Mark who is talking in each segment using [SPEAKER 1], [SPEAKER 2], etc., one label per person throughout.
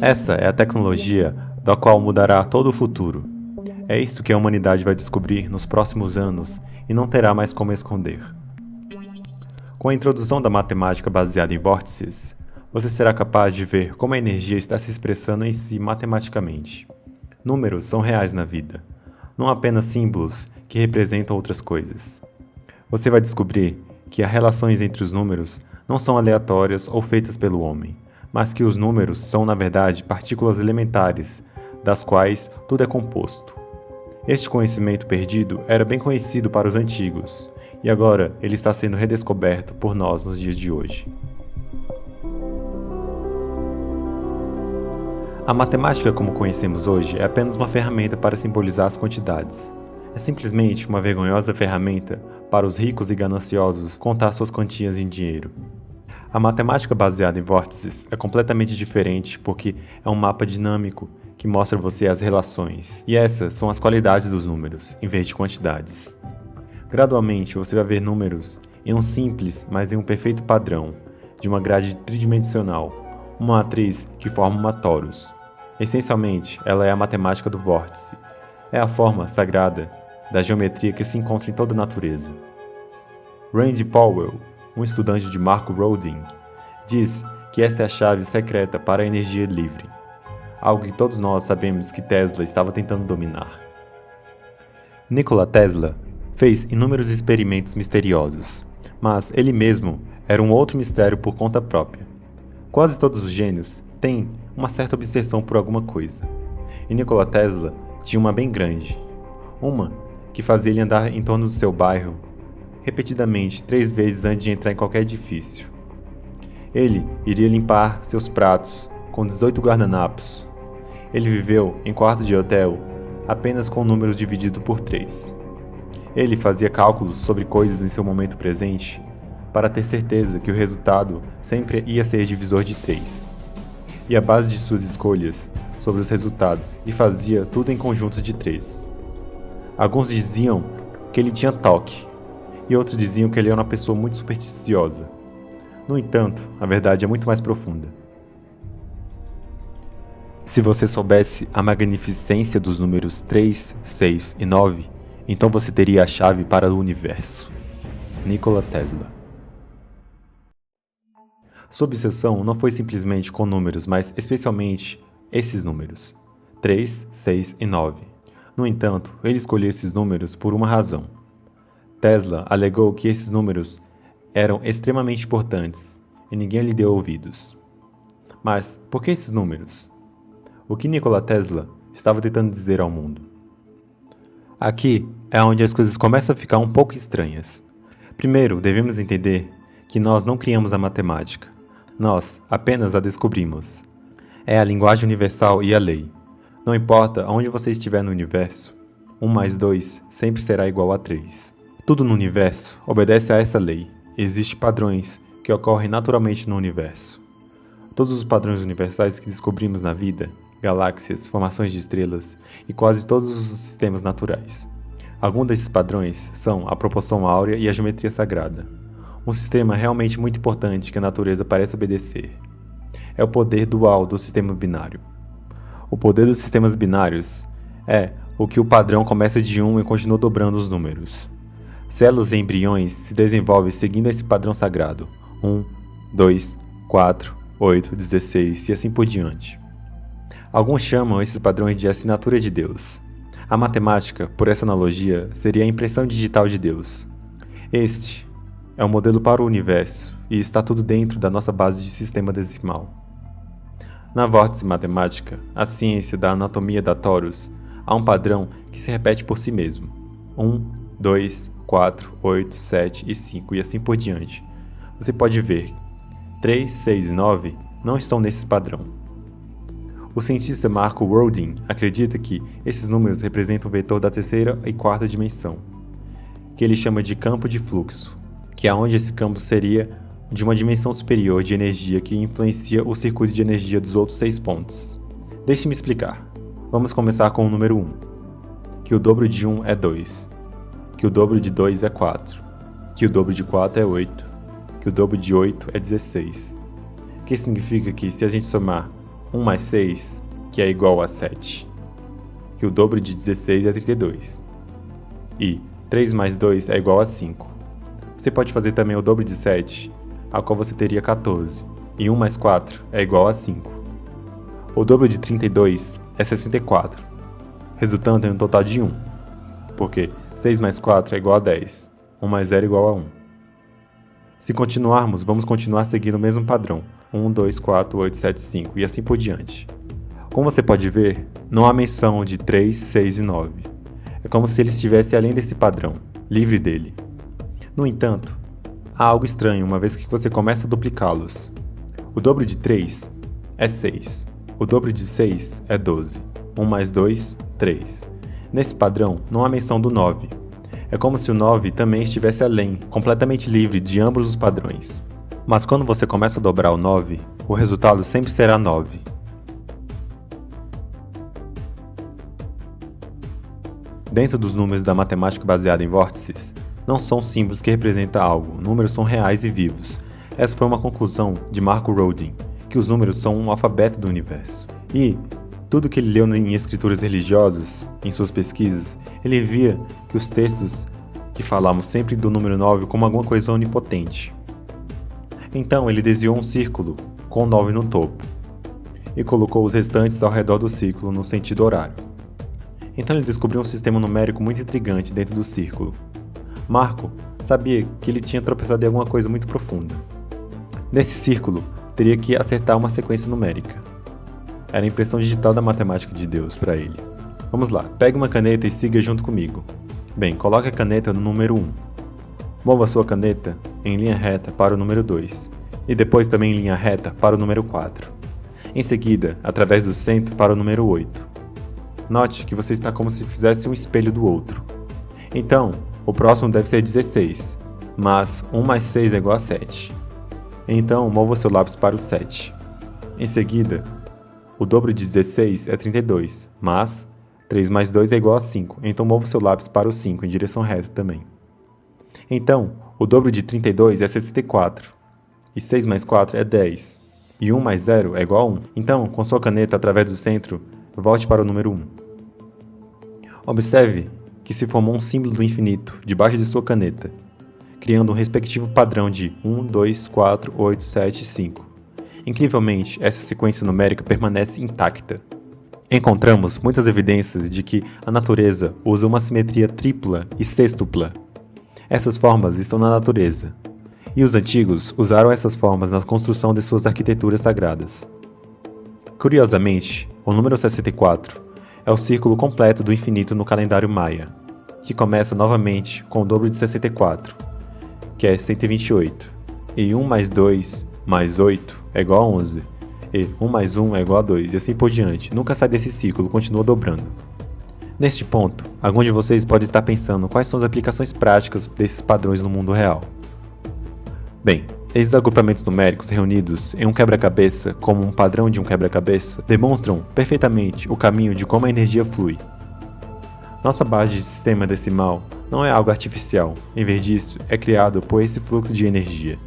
[SPEAKER 1] Essa é a tecnologia da qual mudará todo o futuro. É isso que a humanidade vai descobrir nos próximos anos e não terá mais como esconder. Com a introdução da matemática baseada em vórtices, você será capaz de ver como a energia está se expressando em si matematicamente. Números são reais na vida, não apenas símbolos que representam outras coisas. Você vai descobrir que as relações entre os números não são aleatórias ou feitas pelo homem, mas que os números são, na verdade, partículas elementares, das quais tudo é composto. Este conhecimento perdido era bem conhecido para os antigos, e agora ele está sendo redescoberto por nós nos dias de hoje. A matemática como conhecemos hoje é apenas uma ferramenta para simbolizar as quantidades. É simplesmente uma vergonhosa ferramenta para os ricos e gananciosos contar suas quantias em dinheiro. A matemática baseada em vórtices é completamente diferente porque é um mapa dinâmico que mostra a você as relações, e essas são as qualidades dos números, em vez de quantidades. Gradualmente você vai ver números em um simples, mas em um perfeito padrão, de uma grade tridimensional, uma matriz que forma uma torus. Essencialmente, ela é a matemática do vórtice. É a forma sagrada da geometria que se encontra em toda a natureza. Randy Powell, um estudante de Marco Rodin, diz que esta é a chave secreta para a energia livre, algo que todos nós sabemos que Tesla estava tentando dominar. Nikola Tesla fez inúmeros experimentos misteriosos, mas ele mesmo era um outro mistério por conta própria. Quase todos os gênios têm uma certa obsessão por alguma coisa, e Nikola Tesla tinha uma bem grande, uma que fazia ele andar em torno do seu bairro repetidamente 3 vezes antes de entrar em qualquer edifício. Ele iria limpar seus pratos com 18 guardanapos. Ele viveu em quartos de hotel apenas com números divididos por 3. Ele fazia cálculos sobre coisas em seu momento presente para ter certeza que o resultado sempre ia ser divisor de 3. E a base de suas escolhas sobre os resultados e fazia tudo em conjuntos de 3. Alguns diziam que ele tinha toque, e outros diziam que ele era uma pessoa muito supersticiosa. No entanto, a verdade é muito mais profunda. Se você soubesse a magnificência dos números 3, 6 e 9, então você teria a chave para o universo. Nikola Tesla. Sua obsessão não foi simplesmente com números, mas especialmente esses números, 3, 6 e 9. No entanto, ele escolheu esses números por uma razão. Tesla alegou que esses números eram extremamente importantes e ninguém lhe deu ouvidos. Mas por que esses números? O que Nikola Tesla estava tentando dizer ao mundo? Aqui é onde as coisas começam a ficar um pouco estranhas. Primeiro, devemos entender que nós não criamos a matemática. Nós apenas a descobrimos. É a linguagem universal e a lei. Não importa onde você estiver no universo, 1 mais 2 sempre será igual a 3. Tudo no universo obedece a essa lei. Existem padrões que ocorrem naturalmente no universo. Todos os padrões universais que descobrimos na vida, galáxias, formações de estrelas e quase todos os sistemas naturais. Alguns desses padrões são a proporção áurea e a geometria sagrada. Um sistema realmente muito importante que a natureza parece obedecer é o poder dual do sistema binário. O poder dos sistemas binários é o que o padrão começa de 1 e continua dobrando os números. Células e embriões se desenvolvem seguindo esse padrão sagrado, 1, 2, 4, 8, 16 e assim por diante. Alguns chamam esses padrões de assinatura de Deus. A matemática, por essa analogia, seria a impressão digital de Deus. Este é o modelo para o universo e está tudo dentro da nossa base de sistema decimal. Na vórtice matemática, a ciência da anatomia da torus, há um padrão que se repete por si mesmo. 1, 2, 4, 8, 7 e 5 e assim por diante. Você pode ver 3, 6 e 9 não estão nesse padrão. O cientista Marco Rodin acredita que esses números representam o vetor da terceira e quarta dimensão, que ele chama de campo de fluxo, que é onde esse campo seria de uma dimensão superior de energia que influencia o circuito de energia dos outros 6 pontos. Deixe-me explicar. Vamos começar com o número 1, que o dobro de 1 é 2, que o dobro de 2 é 4, que o dobro de 4 é 8, que o dobro de 8 é 16, que significa que se a gente somar 1 mais 6, que é igual a 7, que o dobro de 16 é 32, e 3 mais 2 é igual a 5. Você pode fazer também o dobro de 7, a qual você teria 14, e 1 mais 4 é igual a 5. O dobro de 32 é 64, resultando em um total de 1, porque 6 mais 4 é igual a 10, 1 mais 0 é igual a 1. Se continuarmos, vamos continuar seguindo o mesmo padrão, 1, 2, 4, 8, 7, 5 e assim por diante. Como você pode ver, não há menção de 3, 6 e 9. É como se ele estivesse além desse padrão, livre dele. No entanto, há algo estranho uma vez que você começa a duplicá-los. O dobro de 3 é 6, o dobro de 6 é 12, 1 mais 2, 3. Nesse padrão, não há menção do 9. É como se o 9 também estivesse além, completamente livre de ambos os padrões. Mas quando você começa a dobrar o 9, o resultado sempre será 9. Dentro dos números da matemática baseada em vórtices, não são símbolos que representam algo, números são reais e vivos. Essa foi uma conclusão de Marco Rodin, que os números são um alfabeto do universo. E tudo que ele leu em escrituras religiosas, em suas pesquisas, ele via que os textos que falavam sempre do número 9 como alguma coisa onipotente. Então ele desenhou um círculo com 9 no topo e colocou os restantes ao redor do círculo no sentido horário. Então ele descobriu um sistema numérico muito intrigante dentro do círculo. Marco sabia que ele tinha tropeçado em alguma coisa muito profunda. Nesse círculo, teria que acertar uma sequência numérica. Era a impressão digital da matemática de Deus para ele. Vamos lá, pegue uma caneta e siga junto comigo. Bem, coloque a caneta no número 1. Mova sua caneta em linha reta para o número 2, e depois também em linha reta para o número 4. Em seguida, através do centro para o número 8. Note que você está como se fizesse um espelho do outro. Então, o próximo deve ser 16, mas 1 mais 6 é igual a 7. Então, mova seu lápis para o 7. Em seguida, o dobro de 16 é 32, mas 3 mais 2 é igual a 5, então mova seu lápis para o 5 em direção reta também. Então, o dobro de 32 é 64, e 6 mais 4 é 10, e 1 mais 0 é igual a 1. Então, com sua caneta através do centro, volte para o número 1. Observe que se formou um símbolo do infinito debaixo de sua caneta, criando um respectivo padrão de 1, 2, 4, 8, 7 e 5. Incrivelmente, essa sequência numérica permanece intacta. Encontramos muitas evidências de que a natureza usa uma simetria tripla e sextupla. Essas formas estão na natureza, e os antigos usaram essas formas na construção de suas arquiteturas sagradas. Curiosamente, o número 64 é o círculo completo do infinito no calendário maia, que começa novamente com o dobro de 64, que é 128, e 1 mais 2 mais 8 é igual a 11, e 1 mais 1 é igual a 2, e assim por diante. Nunca sai desse ciclo, continua dobrando. Neste ponto, alguns de vocês podem estar pensando quais são as aplicações práticas desses padrões no mundo real. Bem, esses agrupamentos numéricos reunidos em um quebra-cabeça como um padrão de um quebra-cabeça demonstram perfeitamente o caminho de como a energia flui. Nossa base de sistema decimal não é algo artificial, em vez disso, é criado por esse fluxo de energia.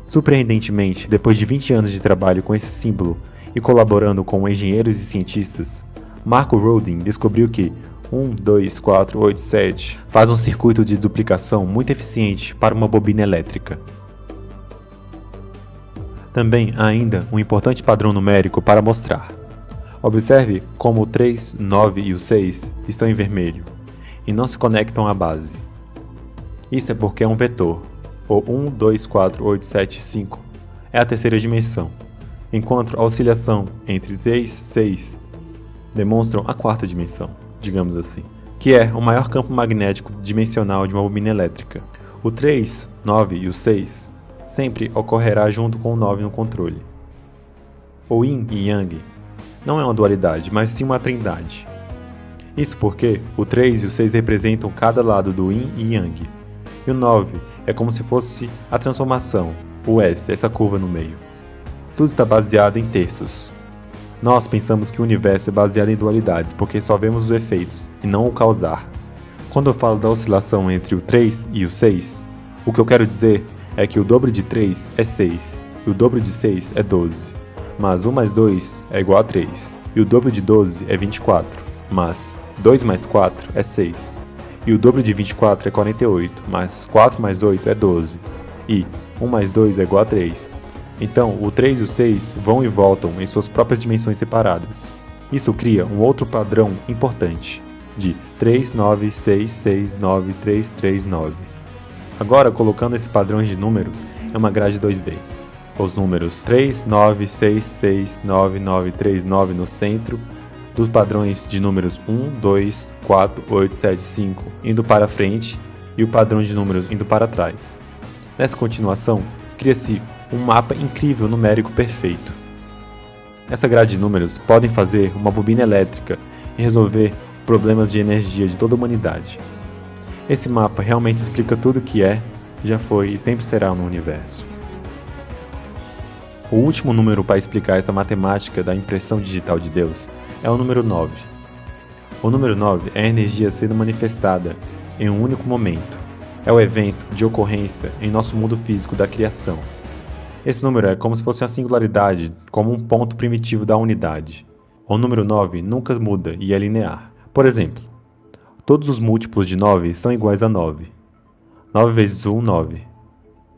[SPEAKER 1] Surpreendentemente, depois de 20 anos de trabalho com esse símbolo e colaborando com engenheiros e cientistas, Marco Rodin descobriu que 1, 2, 4, 8, 7 faz um circuito de duplicação muito eficiente para uma bobina elétrica. Também há ainda um importante padrão numérico para mostrar. Observe como o 3, 9 e o 6 estão em vermelho e não se conectam à base. Isso é porque é um vetor. O 1, 2, 4, 8, 7 e 5 é a terceira dimensão, enquanto a oscilação entre 3 e 6 demonstram a quarta dimensão, digamos assim, que é o maior campo magnético dimensional de uma bobina elétrica. O 3, 9 e o 6 sempre ocorrerá junto com o 9 no controle. O Yin e Yang não é uma dualidade, mas sim uma trindade. Isso porque o 3 e o 6 representam cada lado do Yin e Yang, e o 9 é como se fosse a transformação, o S, essa curva no meio. Tudo está baseado em terços. Nós pensamos que o universo é baseado em dualidades porque só vemos os efeitos e não o causar. Quando eu falo da oscilação entre o 3 e o 6, o que eu quero dizer é que o dobro de 3 é 6 e o dobro de 6 é 12. mas 1 mais 2 é igual a 3. E o dobro de 12 é 24, mas 2 mais 4 é 6. E o dobro de 24 é 48, mas 4 mais 8 é 12. E 1 mais 2 é igual a 3. Então, o 3 e o 6 vão e voltam em suas próprias dimensões separadas. Isso cria um outro padrão importante, de 3, 9, 6, 6, 9, 3, 3, 9. Agora, colocando esse padrão de números em uma grade 2D. Os números 3, 9, 6, 6, 9, 9, 3, 9 no centro, dos padrões de números 1, 2, 4, 8, 7, 5 indo para frente e o padrão de números indo para trás. Nessa continuação, cria-se um mapa incrível numérico perfeito. Essa grade de números podem fazer uma bobina elétrica e resolver problemas de energia de toda a humanidade. Esse mapa realmente explica tudo o que é, já foi e sempre será no universo. O último número para explicar essa matemática da impressão digital de Deus é o número 9. O número 9 é a energia sendo manifestada em um único momento. É o evento de ocorrência em nosso mundo físico da criação. Esse número é como se fosse uma singularidade, como um ponto primitivo da unidade. O número 9 nunca muda e é linear. Por exemplo, todos os múltiplos de 9 são iguais a 9. 9 vezes 1, 9.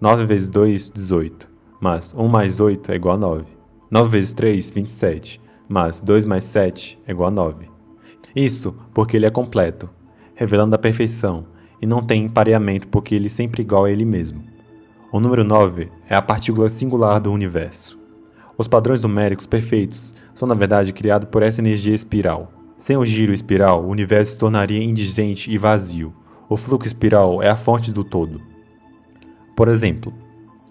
[SPEAKER 1] 9 vezes 2, 18. Mas 1 mais 8 é igual a 9. 9 vezes 3, 27. Mas 2 mais 7 é igual a 9. Isso porque ele é completo, revelando a perfeição, e não tem empareamento porque ele é sempre igual a ele mesmo. O número 9 é a partícula singular do universo. Os padrões numéricos perfeitos são na verdade criados por essa energia espiral. Sem o giro espiral, o universo se tornaria indigente e vazio. O fluxo espiral é a fonte do todo. Por exemplo,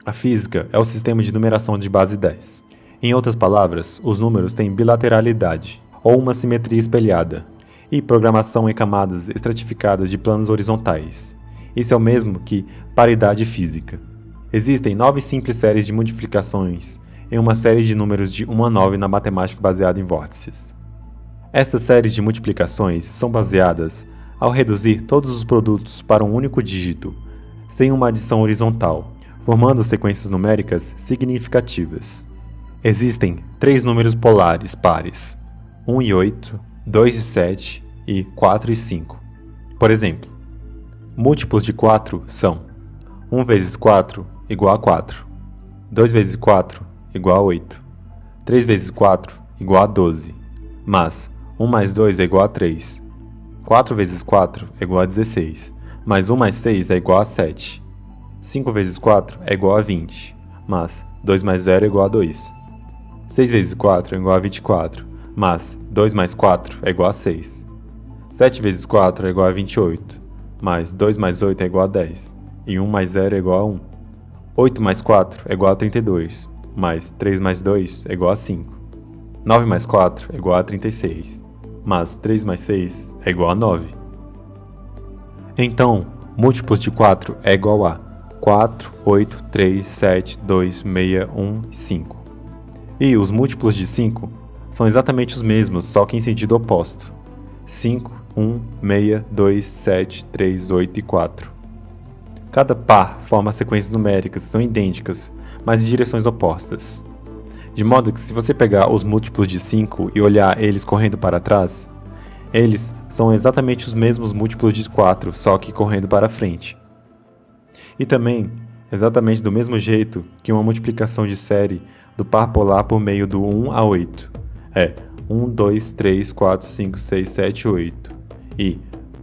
[SPEAKER 1] a física é o sistema de numeração de base 10. Em outras palavras, os números têm bilateralidade, ou uma simetria espelhada, e programação em camadas estratificadas de planos horizontais. Isso é o mesmo que paridade física. Existem 9 simples séries de multiplicações em uma série de números de 1 a 9 na matemática baseada em vórtices. Estas séries de multiplicações são baseadas ao reduzir todos os produtos para um único dígito, sem uma adição horizontal, formando sequências numéricas significativas. Existem 3 números polares pares, 1 e 8, 2 e 7 e 4 e 5. Por exemplo, múltiplos de 4 são 1 vezes 4 igual a 4, 2 vezes 4 igual a 8, 3 vezes 4 igual a 12, mas 1 mais 2 é igual a 3, 4 vezes 4 é igual a 16, mas 1 mais 6 é igual a 7, 5 vezes 4 é igual a 20, mas 2 mais 0 é igual a 2, 6 vezes 4 é igual a 24, mas 2 mais 4 é igual a 6, 7 vezes 4 é igual a 28, mas 2 mais 8 é igual a 10, e 1 mais 0 é igual a 1. 8 mais 4 é igual a 32, mas 3 mais 2 é igual a 5. 9 mais 4 é igual a 36, mas 3 mais 6 é igual a 9. Então, múltiplos de 4 é igual a 4, 8, 3, 7, 2, 6, 1 e 5. E os múltiplos de 5 são exatamente os mesmos, só que em sentido oposto. 5, 1, 6, 2, 7, 3, 8 e 4. Cada par forma sequências numéricas que são idênticas, mas em direções opostas. De modo que se você pegar os múltiplos de 5 e olhar eles correndo para trás, eles são exatamente os mesmos múltiplos de 4, só que correndo para frente. E também, exatamente do mesmo jeito que uma multiplicação de série do par polar por meio do 1 a 8. É 1, 2, 3, 4, 5, 6, 7, 8. E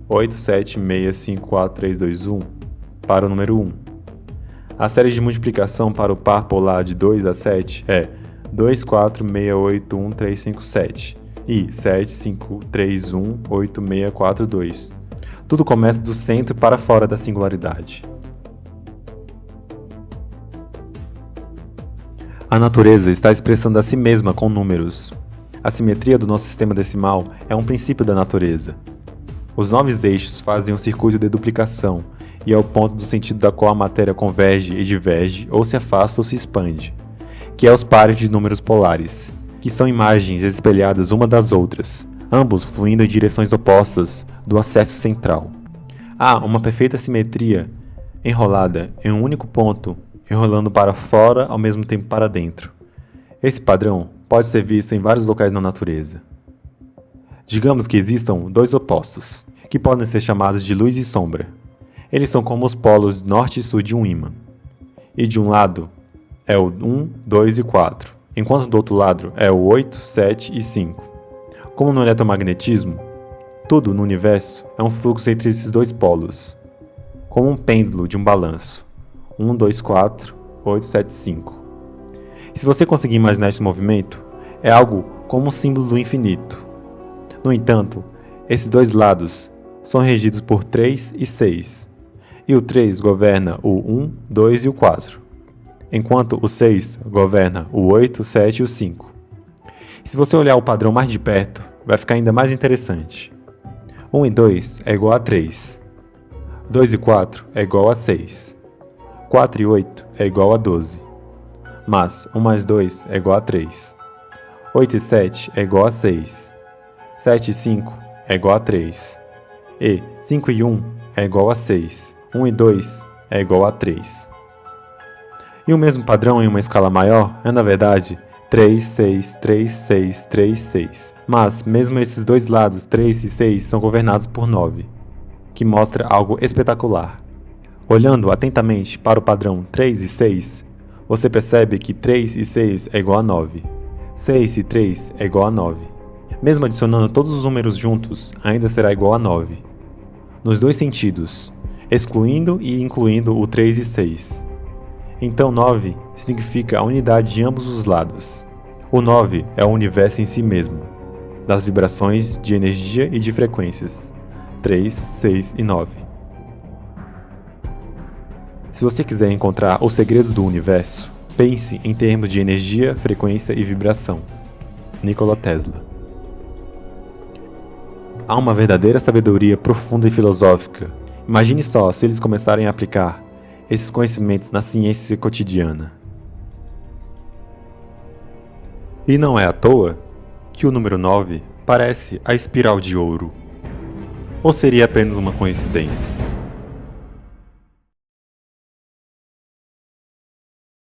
[SPEAKER 1] 8, 7, 6, 5, 4, 3, 2, 1 para o número 1. A série de multiplicação para o par polar de 2 a 7 é 2, 4, 6, 8, 1, 3, 5, 7. E 7, 5, 3, 1, 8, 6, 4, 2. Tudo começa do centro para fora da singularidade. A natureza está expressando a si mesma com números. A simetria do nosso sistema decimal é um princípio da natureza. Os 9 eixos fazem um circuito de duplicação, e é o ponto do sentido da qual a matéria converge e diverge, ou se afasta ou se expande, que é os pares de números polares, que são imagens espelhadas uma das outras, ambos fluindo em direções opostas do acesso central. Há uma perfeita simetria enrolada em um único ponto, enrolando para fora ao mesmo tempo para dentro. Esse padrão pode ser visto em vários locais na natureza. Digamos que existam dois opostos, que podem ser chamados de luz e sombra. Eles são como os polos norte e sul de um ímã. E de um lado é o 1, 2 e 4, enquanto do outro lado é o 8, 7 e 5. Como no eletromagnetismo, tudo no universo é um fluxo entre esses dois polos, como um pêndulo de um balanço. 1, 2, 4, 8, 7, 5. E se você conseguir imaginar esse movimento, é algo como um símbolo do infinito. No entanto, esses dois lados são regidos por 3 e 6, e o 3 governa o 1, 2 e o 4, enquanto o 6 governa o 8, o 7 e o 5. E se você olhar o padrão mais de perto, vai ficar ainda mais interessante. 1 e 2 é igual a 3, 2 e 4 é igual a 6, 4 e 8 é igual a 12, mas 1 mais 2 é igual a 3, 8 e 7 é igual a 6, 7 e 5 é igual a 3, e 5 e 1 é igual a 6, 1 e 2 é igual a 3. E o mesmo padrão em uma escala maior é, na verdade, 3, 6, 3, 6, 3, 6. Mas, mesmo esses dois lados, 3 e 6, são governados por 9, que mostra algo espetacular. Olhando atentamente para o padrão 3 e 6, você percebe que 3 e 6 é igual a 9, 6 e 3 é igual a 9. Mesmo adicionando todos os números juntos, ainda será igual a 9. Nos dois sentidos, excluindo e incluindo o 3 e 6. Então 9 significa a unidade de ambos os lados. O 9 é o universo em si mesmo, das vibrações de energia e de frequências. 3, 6 e 9. Se você quiser encontrar os segredos do universo, pense em termos de energia, frequência e vibração. Nikola Tesla. Há uma verdadeira sabedoria profunda e filosófica. Imagine só se eles começarem a aplicar esses conhecimentos na ciência cotidiana. E não é à toa que o número 9 parece a espiral de ouro. Ou seria apenas uma coincidência?